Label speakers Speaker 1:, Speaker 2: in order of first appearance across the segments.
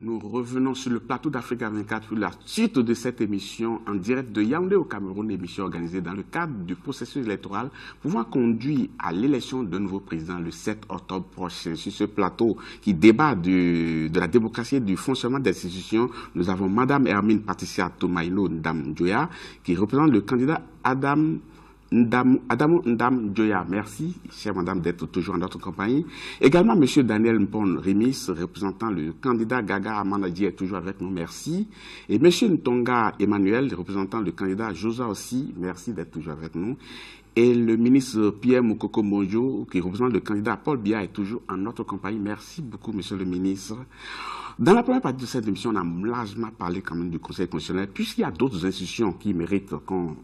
Speaker 1: Nous revenons sur le plateau d'Africa 24 pour la suite de cette émission en direct de Yaoundé au Cameroun, émission organisée dans le cadre du processus électoral pouvant conduire à l'élection d'un nouveau président le 7 octobre prochain. Sur ce plateau qui débat de la démocratie et du fonctionnement des institutions, nous avons Madame Hermine Patricia Tomaïlo Ndam Djoya qui représente le candidat Adamo Ndam Djoya. Merci, chère madame, d'être toujours en notre compagnie. Également, monsieur Daniel Mpon Rimis, représentant le candidat Gaga Amanadi, est toujours avec nous. Merci. Et monsieur Ntonga Emmanuel, représentant le candidat Josa aussi. Merci d'être toujours avec nous. Et le ministre Pierre Moukoko Monjo, qui représente le candidat Paul Biya, est toujours en notre compagnie. Merci beaucoup, monsieur le ministre. Dans la première partie de cette émission, on a largement parlé quand même du Conseil constitutionnel, puisqu'il y a d'autres institutions qui méritent qu'on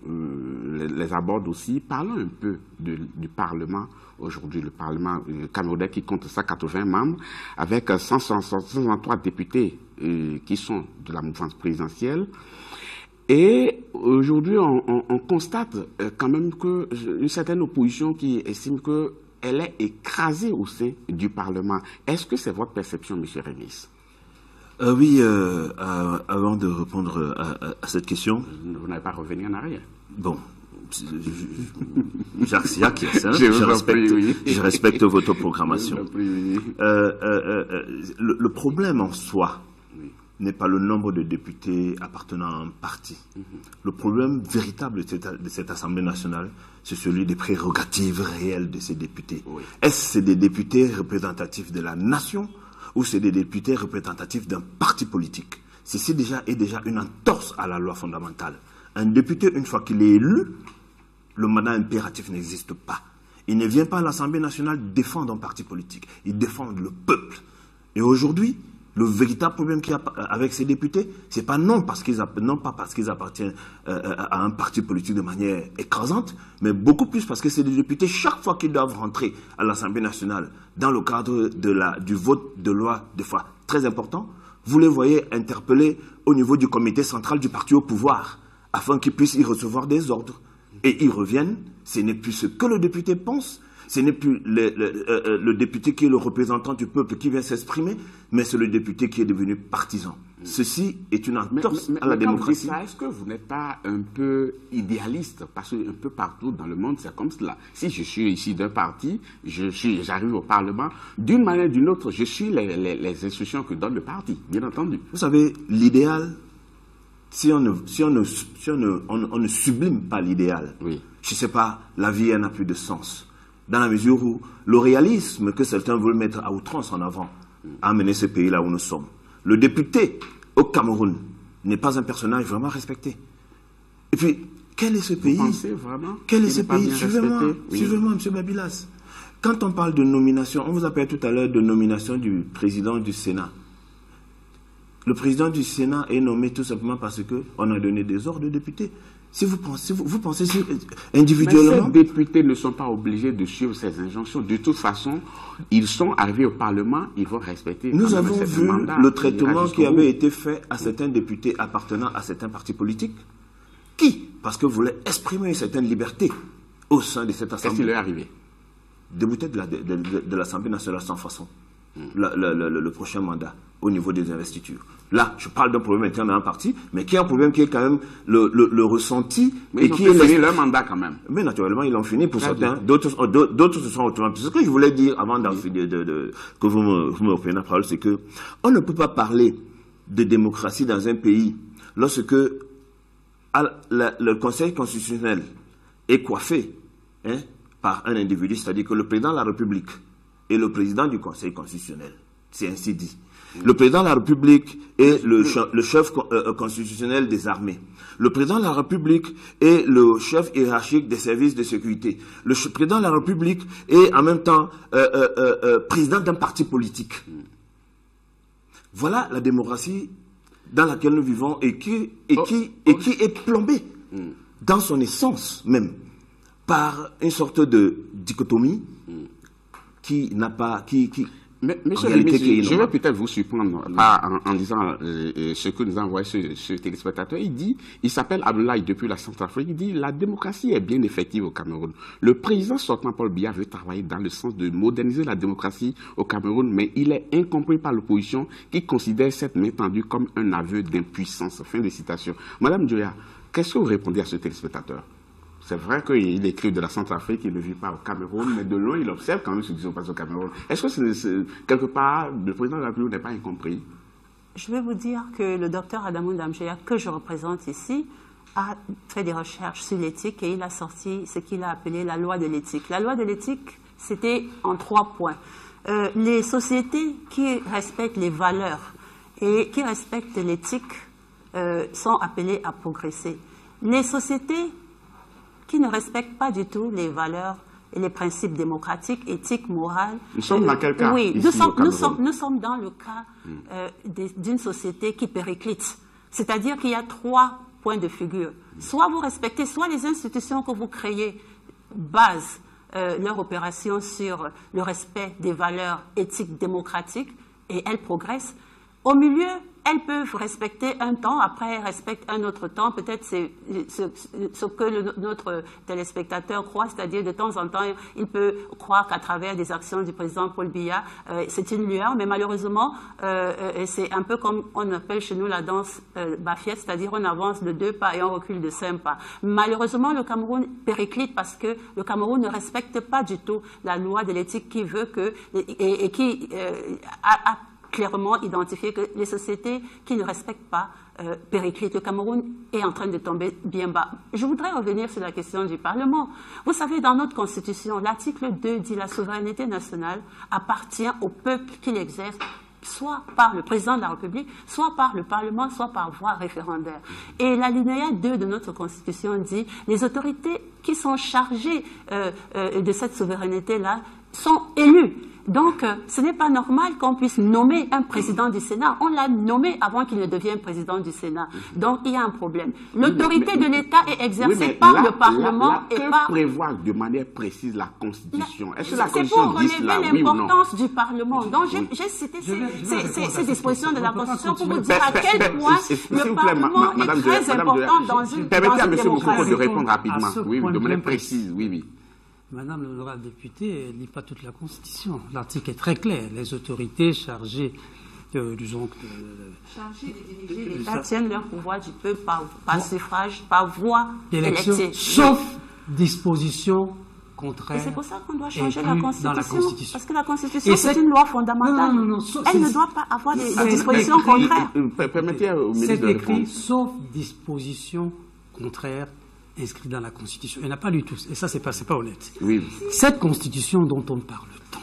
Speaker 1: les aborde aussi. Parlons un peu du Parlement aujourd'hui, le Parlement camerounais qui compte 180 membres, avec 163 députés qui sont de la mouvance présidentielle. Et aujourd'hui, on constate quand même qu'une certaine opposition qui estime qu'elle est écrasée au sein du Parlement. Est-ce que c'est votre perception, M. Rémis?
Speaker 2: Oui, avant de répondre à cette question...
Speaker 1: Vous n'avez pas revenu en arrière.
Speaker 2: Bon, j'acquiesce, hein, je respecte votre programmation. Le problème en soi n'est pas le nombre de députés appartenant à un parti. Le problème véritable de cette Assemblée nationale, c'est celui des prérogatives réelles de ces députés. Est-ce que c'est des députés représentatifs de la nation ou c'est des députés représentatifs d'un parti politique? Ceci est déjà une entorse à la loi fondamentale. Un député, une fois qu'il est élu, le mandat impératif n'existe pas. Il ne vient pas à l'Assemblée nationale défendre un parti politique. Il défend le peuple. Et aujourd'hui, le véritable problème qu'il y a avec ces députés, c'est pas non pas parce qu'ils appartiennent à un parti politique de manière écrasante, mais beaucoup plus parce que c'est des députés, chaque fois qu'ils doivent rentrer à l'Assemblée nationale dans le cadre du vote de loi, des fois très important, vous les voyez interpellés au niveau du comité central du parti au pouvoir, afin qu'ils puissent y recevoir des ordres. Et ils reviennent, ce n'est plus ce que le député pense, ce n'est plus le député qui est le représentant du peuple qui vient s'exprimer, mais c'est le député qui est devenu partisan. Ceci est une entorse à la démocratie.
Speaker 1: Est-ce que vous n'êtes pas un peu idéaliste? Parce qu'un peu partout dans le monde, c'est comme cela. Si je suis ici d'un parti, j'arrive au Parlement, d'une manière ou d'une autre, je suis les instructions que donne le parti, bien entendu.
Speaker 2: Vous savez, l'idéal, si on ne sublime pas l'idéal, je ne sais pas, la vie n'a plus de sens. Dans la mesure où le réalisme que certains veulent mettre à outrance en avant a amené ce pays là où nous sommes. Le député au Cameroun n'est pas un personnage vraiment respecté. Et puis, quel est ce pays?
Speaker 1: Vous pensez vraiment?
Speaker 2: Quel est ce pays? Suivez-moi, M. Babilas. Quand on parle de nomination, on vous appelle tout à l'heure de nomination du président du Sénat. Le président du Sénat est nommé tout simplement parce qu'on a donné des ordres aux députés. Si vous pensez individuellement...
Speaker 1: Mais ces députés ne sont pas obligés de suivre ces injonctions. De toute façon, ils sont arrivés au Parlement, ils vont respecter...
Speaker 2: Nous avons vu le traitement qui avait été fait à certains députés appartenant à certains partis politiques qui, parce que voulaient exprimer une certaine liberté au sein de cette Assemblée...
Speaker 1: Qu'est-ce qui leur est arrivé?
Speaker 2: Débouter de l'Assemblée nationale sans façon. Le prochain mandat au niveau des investitures. Là, je parle d'un problème interne à un parti, mais qui est un problème qui est quand même le ressenti.
Speaker 1: Mais ils ont fini leur mandat quand même.
Speaker 2: Mais naturellement, ils l'ont fini pour certains. D'autres se sont retrouvés. Ce que je voulais dire avant que vous me repreniez la parole, c'est que on ne peut pas parler de démocratie dans un pays lorsque le Conseil constitutionnel est coiffé par un individu, c'est-à-dire que le président de la République et le président du Conseil constitutionnel, c'est ainsi dit. Le président de la République est le chef constitutionnel des armées. Le président de la République est le chef hiérarchique des services de sécurité. Le président de la République est en même temps président d'un parti politique. Voilà la démocratie dans laquelle nous vivons et qui est plombée dans son essence même par une sorte de dichotomie qui n'a pas...
Speaker 1: Mais, monsieur le ministre, je vais peut-être vous surprendre en disant ce que nous a envoyé ce téléspectateur. Il s'appelle Abdoulaye depuis la Centrafrique. Il dit la démocratie est bien effective au Cameroun. Le président sortant Paul Biya veut travailler dans le sens de moderniser la démocratie au Cameroun, mais il est incompris par l'opposition qui considère cette main tendue comme un aveu d'impuissance. Fin de citation. Madame Djoya, qu'est-ce que vous répondez à ce téléspectateur? C'est vrai qu'il écrit de la Centrafrique, il ne vit pas au Cameroun, mais de loin, il observe quand même ce qui se passe au Cameroun. Est-ce que quelque part, le président de la République n'est pas incompris?
Speaker 3: Je vais vous dire que le docteur Adamou Damjeya, que je représente ici, a fait des recherches sur l'éthique et il a sorti ce qu'il a appelé la loi de l'éthique. La loi de l'éthique, c'était en 3 points. Les sociétés qui respectent les valeurs et qui respectent l'éthique sont appelées à progresser. Les sociétés qui ne respectent pas du tout les valeurs et les principes démocratiques, éthiques, morales.
Speaker 1: Nous sommes dans quel cas?
Speaker 3: Oui, nous sommes dans le cas d'une société qui périclite. C'est-à-dire qu'il y a 3 points de figure. Soit vous respectez, soit les institutions que vous créez basent leur opération sur le respect des valeurs éthiques démocratiques et elles progressent. Au milieu, elles peuvent respecter un temps, après elles respectent un autre temps. Peut-être c'est ce que notre téléspectateur croit, c'est-à-dire de temps en temps, il peut croire qu'à travers des actions du président Paul Biya, c'est une lueur, mais malheureusement, c'est un peu comme on appelle chez nous la danse Bafiette, c'est-à-dire on avance de 2 pas et on recule de 5 pas. Malheureusement, le Cameroun périclite parce que le Cameroun ne respecte pas du tout la loi de l'éthique qui veut que, et qui a clairement identifié que les sociétés qui ne respectent pas périclitent. Le Cameroun est en train de tomber bien bas. Je voudrais revenir sur la question du Parlement. Vous savez, dans notre Constitution, l'article 2 dit la souveraineté nationale appartient au peuple qui l'exerce, soit par le président de la République, soit par le Parlement, soit par voie référendaire. Et l'alinéa 2 de notre Constitution dit les autorités qui sont chargées de cette souveraineté-là sont élues. Donc, ce n'est pas normal qu'on puisse nommer un président du Sénat. On l'a nommé avant qu'il ne devienne président du Sénat. Donc, il y a un problème. L'autorité de l'État est exercée par le Parlement et par...
Speaker 1: prévoir de manière précise la Constitution. Est-ce que la Constitution dit cela,
Speaker 3: c'est pour relever l'importance du Parlement. Donc, j'ai cité ces dispositions de la Constitution pour vous dire à quel point le Parlement est très important dans une démocratie.
Speaker 1: Permettez à M. Moukoko de répondre rapidement. Oui, de manière précise. Oui, oui.
Speaker 4: Madame l'honorable députée, elle ne lit pas toute la Constitution. L'article est très clair. Les autorités chargées
Speaker 3: chargées de diriger l'État tiennent leur pouvoir du peuple par suffrage, par voie élective.
Speaker 4: Sauf disposition contraire.
Speaker 3: Et c'est pour ça qu'on doit changer la Constitution. Parce que la Constitution, c'est une loi fondamentale. Elle ne doit pas avoir des dispositions contraires.
Speaker 1: Permettez au ministre de répondre.
Speaker 4: C'est écrit sauf disposition contraire inscrit dans la Constitution. Elle n'a pas lu tous. Et ça, c'est pas honnête.
Speaker 1: Oui.
Speaker 4: Cette Constitution dont on parle tant,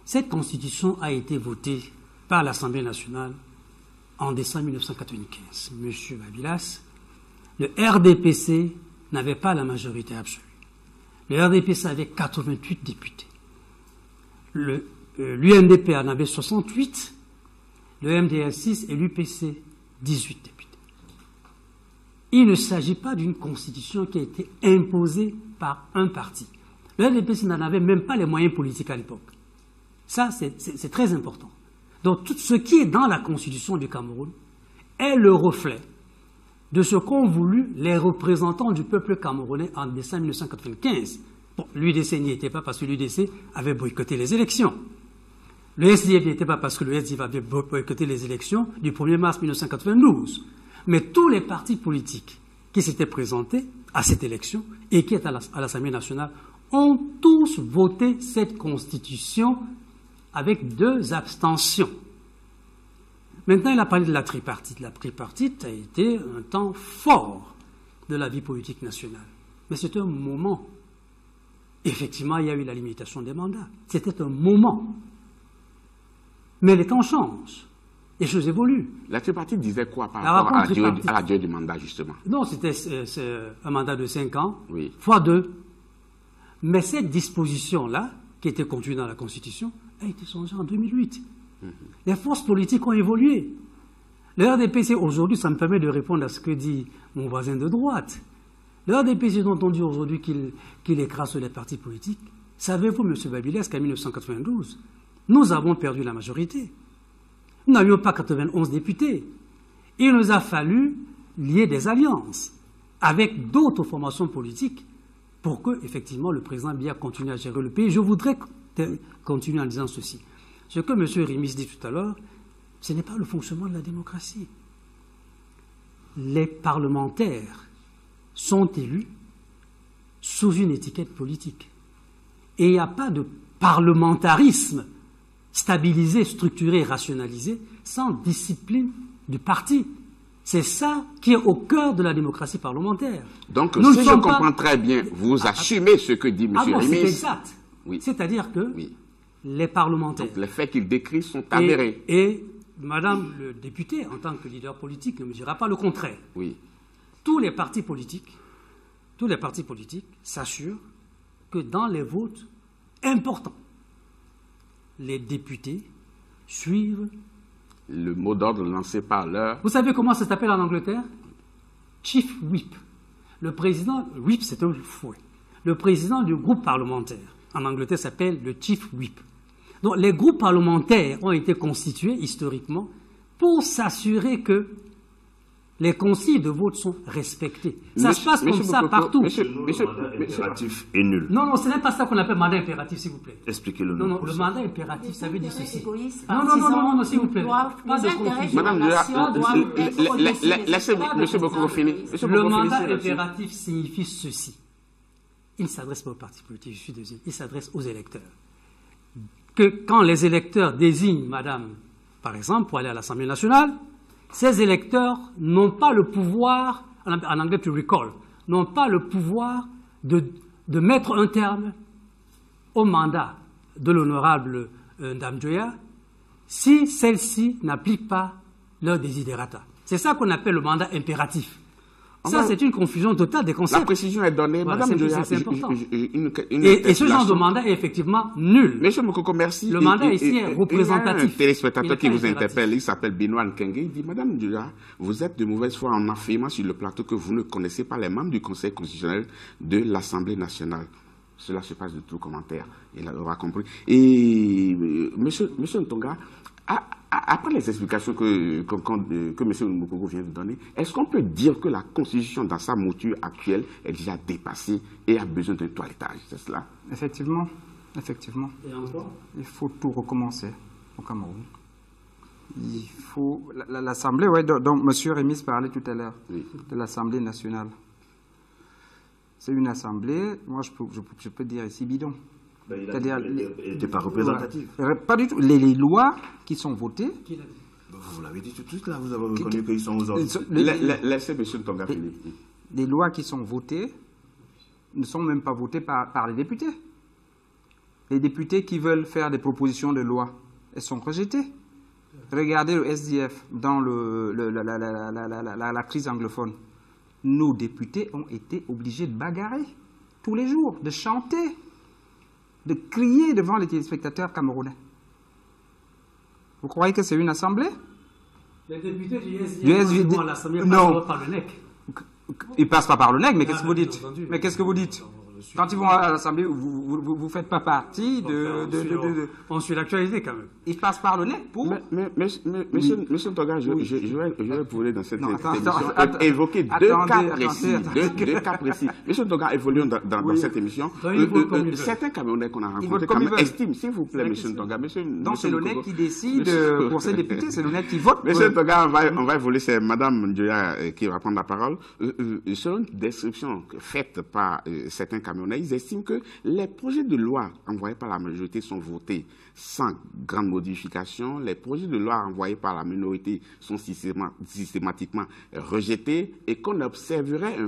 Speaker 4: cette Constitution a été votée par l'Assemblée nationale en décembre 1995. Monsieur Babilas, le RDPC n'avait pas la majorité absolue. Le RDPC avait 88 députés. L'UNDP en avait 68, le MDR 6 et l'UPC 18 députés. Il ne s'agit pas d'une constitution qui a été imposée par un parti. Le RDPC n'en avait même pas les moyens politiques à l'époque. Ça, c'est très important. Donc, tout ce qui est dans la constitution du Cameroun est le reflet de ce qu'ont voulu les représentants du peuple camerounais en décembre 1995. Bon, l'UDC n'y était pas parce que l'UDC avait boycotté les élections. Le SDF n'y était pas parce que le SDF avait boycotté les élections du 1er mars 1992. Mais tous les partis politiques qui s'étaient présentés à cette élection et qui étaient à l'Assemblée nationale ont tous voté cette constitution avec 2 abstentions. Maintenant, il a parlé de la tripartite. La tripartite a été un temps fort de la vie politique nationale. Mais c'était un moment. Effectivement, il y a eu la limitation des mandats. C'était un moment. Mais les temps changent. Les choses évoluent.
Speaker 1: La tripartite disait quoi par rapport à la durée du mandat, justement?
Speaker 4: Non, c'était un mandat de 5 ans,
Speaker 1: oui,
Speaker 4: fois 2. Mais cette disposition-là, qui était contenue dans la Constitution, a été changée en 2008. Les forces politiques ont évolué. Le RDPC, aujourd'hui, ça me permet de répondre à ce que dit mon voisin de droite. Le RDPC, dont on dit aujourd'hui qu'il écrase les partis politiques, savez-vous, M. Babilas, qu'en 1992, nous avons perdu la majorité. Nous n'avions pas 91 députés. Il nous a fallu lier des alliances avec d'autres formations politiques pour que, effectivement, le président Biya continue à gérer le pays. Je voudrais continuer en disant ceci. Ce que M. Rimis dit tout à l'heure, ce n'est pas le fonctionnement de la démocratie. Les parlementaires sont élus sous une étiquette politique. Et il n'y a pas de parlementarisme stabilisé, structuré, rationalisé sans discipline du parti. C'est ça qui est au cœur de la démocratie parlementaire.
Speaker 1: Donc, si je comprends très bien, vous assumez ce que dit M. Rimis.
Speaker 4: C'est exact.
Speaker 1: Oui.
Speaker 4: C'est-à-dire que les parlementaires...
Speaker 1: Donc, les faits qu'il décrit sont avérés.
Speaker 4: Et Madame le député, en tant que leader politique, ne me dira pas le contraire.
Speaker 1: Oui.
Speaker 4: Tous les partis politiques s'assurent que dans les votes importants, les députés suivent
Speaker 1: le mot d'ordre lancé par leur...
Speaker 4: Vous savez comment ça s'appelle en Angleterre? Chief Whip. Le président... Whip, c'est un fouet. Le président du groupe parlementaire en Angleterre s'appelle le Chief Whip. Donc les groupes parlementaires ont été constitués historiquement pour s'assurer que les consignes de vote sont respectées. Ça se passe comme ça partout.
Speaker 2: Impératif est nul.
Speaker 4: Non, ce n'est pas ça qu'on appelle mandat impératif, s'il vous plaît.
Speaker 2: Expliquez-le.
Speaker 4: Non, le mandat impératif, ça veut dire ceci.
Speaker 3: Non,
Speaker 4: s'il vous plaît.
Speaker 1: Madame, laissez M. Bokoko finir.
Speaker 4: Le mandat impératif signifie ceci. Il ne s'adresse pas aux partis politiques, je suis désolé. Il s'adresse aux électeurs. Que quand les électeurs désignent madame, par exemple, pour aller à l'Assemblée nationale, ces électeurs n'ont pas le pouvoir, en anglais to recall, n'ont pas le pouvoir de mettre un terme au mandat de l'honorable Ndam Dioya si celle-ci n'applique pas leur desiderata. C'est ça qu'on appelle le mandat impératif. Ça, c'est une confusion totale des concepts.
Speaker 1: La précision est donnée.
Speaker 4: Voilà,
Speaker 1: Madame Dioya,
Speaker 4: c'est important.
Speaker 1: et
Speaker 4: ce genre de mandat est effectivement nul.
Speaker 1: Monsieur Mokoko, merci.
Speaker 4: Le mandat ici est représentatif.
Speaker 1: Il y a un téléspectateur qui vous interpelle, il s'appelle Benoît Nkenge. Il dit, Madame Dioya, vous êtes de mauvaise foi en affirmant sur le plateau que vous ne connaissez pas les membres du Conseil constitutionnel de l'Assemblée nationale. Cela se passe de tout commentaire. Il aura compris. Et Monsieur Ntonga, après les explications que M. Mokoko vient de donner, est-ce qu'on peut dire que la Constitution, dans sa mouture actuelle, est déjà dépassée et a besoin d'un toilettage? C'est cela?
Speaker 5: Effectivement.
Speaker 4: Et encore?
Speaker 5: Il faut tout recommencer au Cameroun. Il faut... L'Assemblée, dont M. Rimis parlait tout à l'heure, de l'Assemblée nationale. C'est une Assemblée, moi je peux dire ici bidon. C'est-à-dire,
Speaker 2: il n'était pas représentatif.
Speaker 5: Pas du tout. Les lois qui sont votées.
Speaker 2: Vous l'avez dit tout de suite, là, vous avez reconnu qu'ils sont aux ordres.
Speaker 1: Laissez M. Ntonga finir.
Speaker 5: Les lois qui sont votées ne sont même pas votées par les députés. Les députés qui veulent faire des propositions de loi, elles sont rejetées. Regardez le SDF dans la crise anglophone. Nos députés ont été obligés de bagarrer tous les jours, de chanter, de crier devant les téléspectateurs camerounais. Vous croyez que c'est une assemblée?
Speaker 4: Les députés du SDF vont à l'Assemblée par le NEC.
Speaker 5: Ils ne passent pas par le NEC, mais qu'est-ce que vous dites? Mais qu'est-ce que vous dites? Quand ils vont à l'Assemblée, vous ne faites pas partie
Speaker 4: On suit l'actualité quand même.
Speaker 5: Ils passent par le NEC pour...
Speaker 1: Monsieur Ntonga, je vais vous dans cette émission évoquer deux cas précis. Monsieur Ntonga, évoluons dans cette émission. Certains Camerounais qu'on a rencontrés estiment, s'il vous plaît, Monsieur Ntonga.
Speaker 5: Donc c'est le NEC qui décide pour ces députés, c'est le NEC qui vote.
Speaker 1: Monsieur Ntonga, on va évoluer, c'est Madame Dioya qui va prendre la parole. Selon une description faite par certains Camerounais, ils estiment que les projets de loi envoyés par la majorité sont votés sans grande modification. Les projets de loi envoyés par la minorité sont systématiquement rejetés et qu'on observerait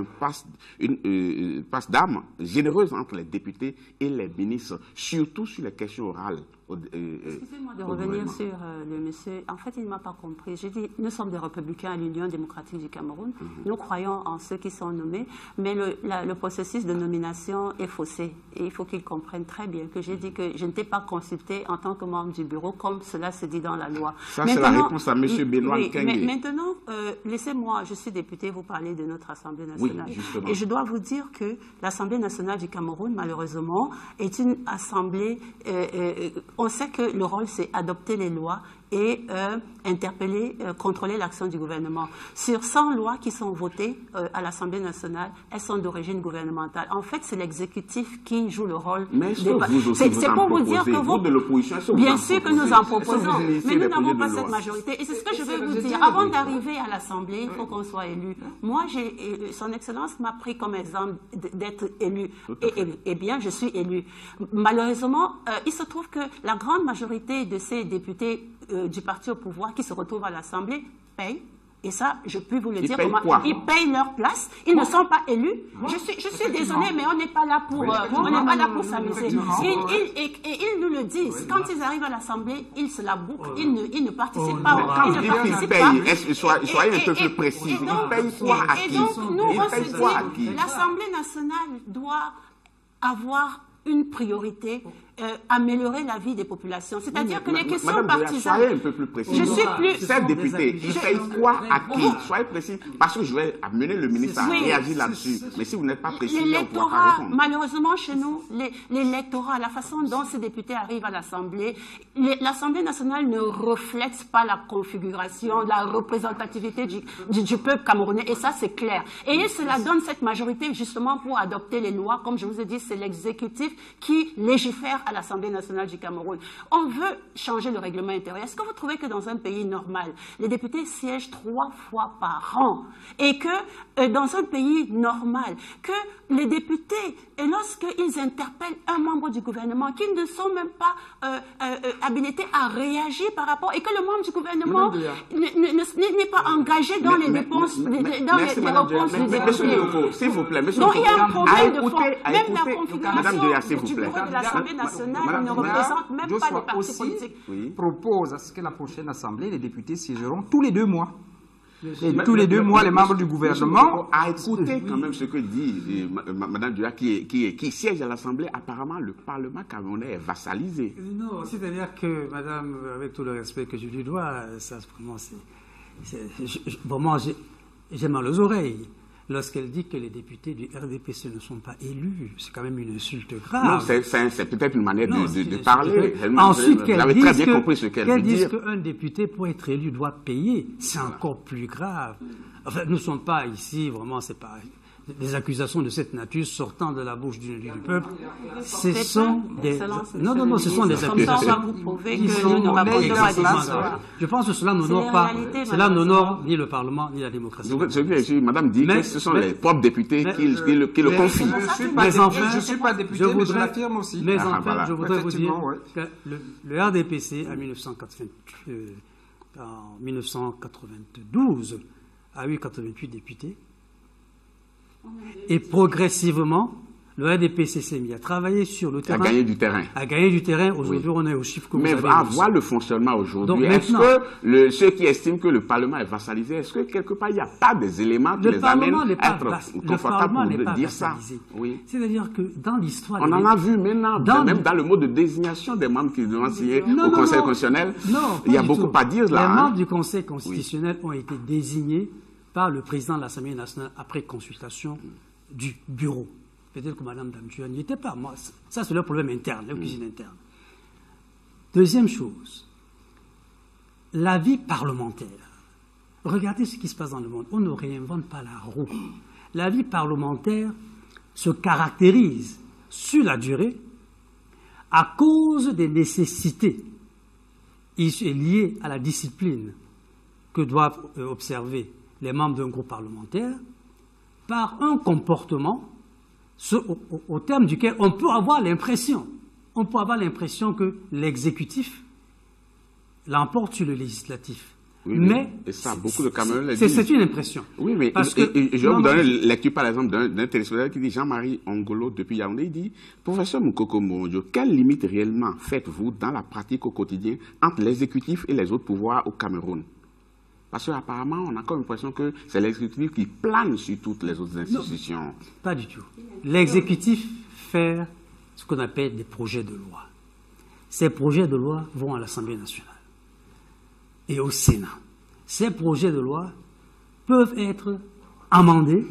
Speaker 1: une passe d'armes généreuse entre les députés et les ministres, surtout sur les questions orales.
Speaker 3: Excusez-moi de revenir sur le monsieur. En fait, il ne m'a pas compris. J'ai dit, nous sommes des républicains à l'Union démocratique du Cameroun. Nous croyons en ceux qui sont nommés, mais le processus de nomination est faussé. Et il faut qu'ils comprennent très bien que j'ai dit que je n'étais pas consultée en tant que membre du bureau, comme cela se dit dans la loi.
Speaker 1: Ça, c'est la réponse à M. Benoît Nkenge.
Speaker 3: Mais maintenant, laissez-moi, je suis député, vous parlez de notre Assemblée nationale.
Speaker 1: Oui, justement.
Speaker 3: Et je dois vous dire que l'Assemblée nationale du Cameroun, malheureusement, est une assemblée... on sait que le rôle, c'est adopter les lois et interpeller, contrôler l'action du gouvernement. Sur 100 lois qui sont votées à l'Assemblée nationale, elles sont d'origine gouvernementale. En fait, c'est l'exécutif qui joue le rôle.
Speaker 1: Mais est-ce que vous aussi
Speaker 3: c'est pour vous dire que vous,
Speaker 1: de l'opposition,
Speaker 3: bien sûr que nous en proposons, mais nous n'avons pas
Speaker 1: de
Speaker 3: cette
Speaker 1: loi?
Speaker 3: majorité. Et c'est ce que je veux vous dire. Avant d'arriver à l'Assemblée, il faut qu'on soit élu. Moi, son Excellence m'a pris comme exemple d'être élu. Et bien, je suis élu. Malheureusement, il se trouve que la grande majorité de ces députés du parti au pouvoir qui se retrouvent à l'Assemblée payent. Et ça, je peux vous le dire. Ils payent leur place. Ils ne sont pas élus. Je suis désolée, mais on n'est pas là pour, s'amuser. Et ils nous le disent. Quand ils arrivent à l'Assemblée, ils se la bouclent. Ils ne participent pas.
Speaker 1: Quand ils payent, soyez un peu plus précis. Ils payent quoi à qui?
Speaker 3: Et donc, nous, on se dit, l'Assemblée nationale doit avoir une priorité, améliorer la vie des populations. C'est-à-dire que les questions partisanes...
Speaker 1: Soyez un peu plus précis.
Speaker 3: Je suis plus...
Speaker 1: Ces députés, ils payent quoi à qui? Soyez précis. Parce que je vais amener le ministre à réagir là-dessus. Mais si vous n'êtes pas précis, on ne pourra pas répondre.
Speaker 3: Malheureusement, chez nous, l'électorat, la façon dont ces députés arrivent à l'Assemblée, l'Assemblée nationale ne reflète pas la configuration, la représentativité du peuple camerounais. Et ça, c'est clair. Et cela donne cette majorité justement pour adopter les lois. Comme je vous ai dit, c'est l'exécutif qui légifère à l'Assemblée nationale du Cameroun. On veut changer le règlement intérieur. Est-ce que vous trouvez que dans un pays normal, les députés siègent 3 fois par an et que dans un pays normal, que les députés, et lorsqu'ils interpellent un membre du gouvernement, qui ne sont même pas habilités à réagir par rapport, et que le membre du gouvernement n'est pas engagé dans les réponses du député.
Speaker 1: S'il vous plaît,
Speaker 3: donc il y a un problème de fond. Même la configuration du bureau de l'Assemblée nationale ne représente même pas les partis politiques.
Speaker 5: Propose à ce que la prochaine Assemblée, les députés siégeront tous les 2 mois. Et tous les 2 mois, les membres du gouvernement...
Speaker 1: À écouter quand même ce que dit Mme Dua, qui siège à l'Assemblée, apparemment le Parlement camerounais est vassalisé.
Speaker 4: Non, c'est-à-dire que, madame, avec tout le respect que je lui dois, ça vraiment, moi, j'ai mal aux oreilles. Lorsqu'elle dit que les députés du RDPC ne sont pas élus, c'est quand même une insulte grave.
Speaker 1: Non, c'est peut-être une manière de parler.
Speaker 4: Ensuite,
Speaker 1: vous avez très bien compris ce qu'elle veut dire.
Speaker 4: Qu'un député, pour être élu, doit payer, c'est encore plus grave. Enfin, nous ne sommes pas ici, vraiment, c'est pas... Des accusations de cette nature sortant de la bouche du peuple, ce sont des... Non, ce sont des accusations qui sont... Je pense que cela n'honore pas, cela n'honore ni le Parlement, ni la démocratie.
Speaker 1: Madame dit que ce sont les propres députés qui le confient.
Speaker 5: Je ne suis pas député, mais je l'affirme aussi.
Speaker 4: Mais enfin, je voudrais vous dire que le RDPC, en 1992, a eu 88 députés. Et progressivement, le RDPC s'est mis à travailler sur le terrain.
Speaker 1: À gagner du terrain.
Speaker 4: À gagner du terrain. Aujourd'hui, on est au chiffre que vous avez.
Speaker 1: Mais à voir le fonctionnement aujourd'hui, est-ce que ceux qui estiment que le Parlement est vassalisé, est-ce que quelque part, il n'y a pas des éléments qui les amènent à être confortables pour dire ça? Oui.
Speaker 4: C'est-à-dire que dans l'histoire...
Speaker 1: On en a vu maintenant, même dans le mode de désignation des membres qui doivent signer au Conseil constitutionnel, il y a beaucoup à dire là.
Speaker 4: Les membres du Conseil constitutionnel ont été désignés par le président de l'Assemblée nationale après consultation du bureau. Peut-être que Mme Damtua n'y était pas. Moi, ça, c'est leur problème interne, leur cuisine interne. Deuxième chose, la vie parlementaire. Regardez ce qui se passe dans le monde. On ne réinvente pas la roue. La vie parlementaire se caractérise sur la durée à cause des nécessités liées à la discipline que doivent observer les membres d'un groupe parlementaire par un comportement au terme duquel on peut avoir l'impression que l'exécutif l'emporte sur le législatif.
Speaker 1: Oui, mais et ça, beaucoup de Camerounais
Speaker 4: disent. C'est une impression.
Speaker 1: Oui, mais je vais vous donner lecture, par exemple, d'un téléspectateur qui dit Jean-Marie Ongolo depuis Yaoundé. Il dit Professeur Moukoko Morondio, quelle limite réellement faites-vous dans la pratique au quotidien entre l'exécutif et les autres pouvoirs au Cameroun? Parce qu'apparemment, on a comme l'impression que c'est l'exécutif qui plane sur toutes les autres institutions.
Speaker 4: Non, pas du tout. L'exécutif fait ce qu'on appelle des projets de loi. ces projets de loi vont à l'Assemblée nationale et au Sénat. Ces projets de loi peuvent être amendés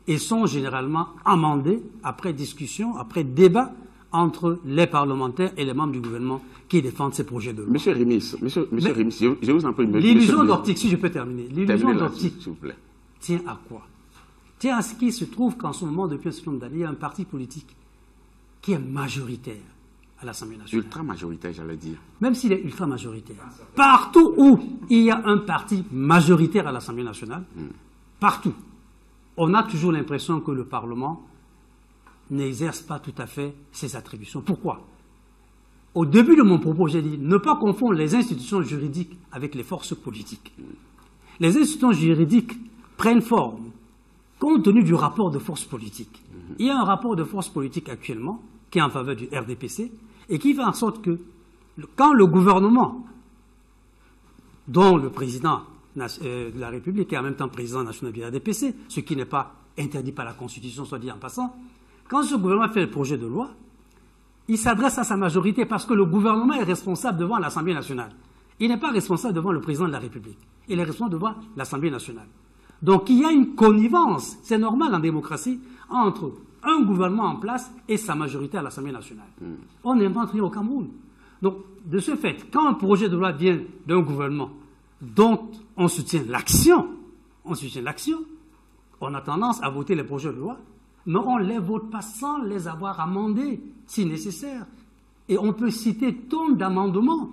Speaker 4: et sont généralement amendés après discussion, après débat entre les parlementaires et les membres du gouvernement qui défendent ces projets de loi.
Speaker 1: Monsieur Remis, je vous en prie.
Speaker 4: L'illusion d'optique, si je peux terminer, l'illusion d'optique
Speaker 1: s'il vous plaît.
Speaker 4: tient à quoi? Tient à ce qu'il se trouve qu'en ce moment, depuis un certain nombre d'années, il y a un parti politique qui est majoritaire à l'Assemblée nationale.
Speaker 1: Ultra majoritaire, j'allais dire.
Speaker 4: Même s'il est ultra majoritaire. Partout où il y a un parti majoritaire à l'Assemblée nationale, partout, on a toujours l'impression que le Parlement n'exerce pas tout à fait ses attributions. Pourquoi? Au début de mon propos, j'ai dit ne pas confondre les institutions juridiques avec les forces politiques. Les institutions juridiques prennent forme compte tenu du rapport de force politique. Il y a un rapport de force politique actuellement qui est en faveur du RDPC et qui fait en sorte que quand le gouvernement, dont le président de la République est en même temps président national du RDPC, ce qui n'est pas interdit par la Constitution, soit dit en passant, quand ce gouvernement fait le projet de loi, il s'adresse à sa majorité parce que le gouvernement est responsable devant l'Assemblée nationale. Il n'est pas responsable devant le président de la République. Il est responsable devant l'Assemblée nationale. Donc il y a une connivence, c'est normal en démocratie, entre un gouvernement en place et sa majorité à l'Assemblée nationale. On n'invente rien au Cameroun. Donc, de ce fait, quand un projet de loi vient d'un gouvernement dont on soutient l'action, on a tendance à voter les projets de loi, mais on ne les vote pas sans les avoir amendés, si nécessaire. Et on peut citer tonnes d'amendements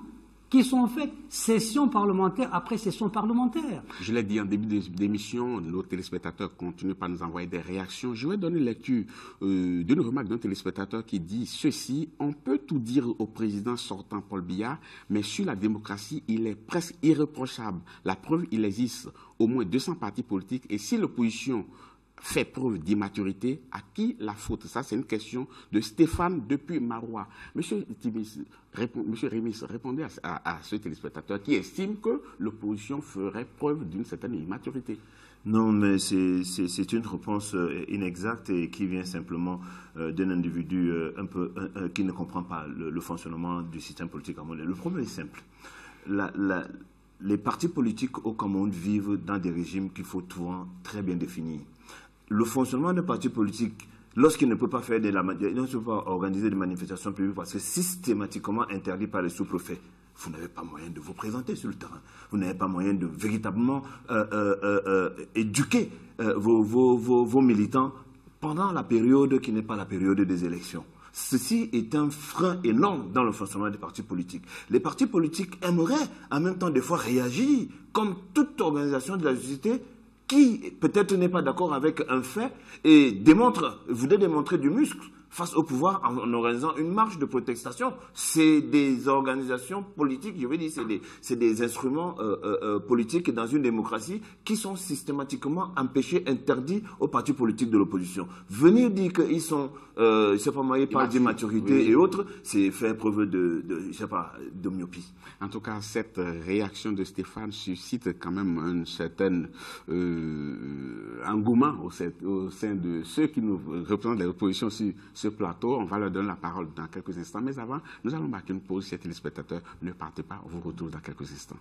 Speaker 4: qui sont faits session parlementaire après session parlementaire.
Speaker 1: Je l'ai dit en début d'émission, nos téléspectateurs continuent par nous envoyer des réactions. Je vais donner lecture d'une remarque d'un téléspectateur qui dit ceci: on peut tout dire au président sortant Paul Biya, mais sur la démocratie, il est presque irréprochable. La preuve, il existe au moins 200 partis politiques et si l'opposition fait preuve d'immaturité, à qui la faute? Ça, c'est une question de Stéphane depuis Marois. Monsieur Remis, répondez à ce téléspectateur qui estime que l'opposition ferait preuve d'une certaine immaturité.
Speaker 2: Non, mais c'est une réponse inexacte et qui vient simplement d'un individu qui ne comprend pas le fonctionnement du système politique camerounais. Le problème est simple. Les partis politiques au Cameroun vivent dans des régimes qu'il faut souvent très bien définir. Le fonctionnement d'un parti politique, lorsqu'il ne peut pas faire organiser des manifestations publiques parce que systématiquement interdit par les sous-préfets, vous n'avez pas moyen de vous présenter sur le terrain. Vous n'avez pas moyen de véritablement éduquer vos militants pendant la période qui n'est pas la période des élections. Ceci est un frein énorme dans le fonctionnement des partis politiques. Les partis politiques aimeraient en même temps des fois réagir comme toute organisation de la société qui peut-être n'est pas d'accord avec un fait et voudrait démontrer du muscle face au pouvoir en organisant une marche de protestation. C'est des organisations politiques, je veux dire, c'est des instruments politiques dans une démocratie qui sont systématiquement empêchés, interdits aux partis politiques de l'opposition. Venir dire qu'ils sont, je sais pas moi, par d'immaturité et autres, c'est faire preuve de myopie.
Speaker 1: En tout cas, cette réaction de Stéphane suscite quand même un certain engouement au sein de ceux qui nous représentent l'opposition sur ce plateau. On va leur donner la parole dans quelques instants. Mais avant, nous allons marquer une pause. Chers téléspectateurs, ne partez pas. On vous retrouve dans quelques instants.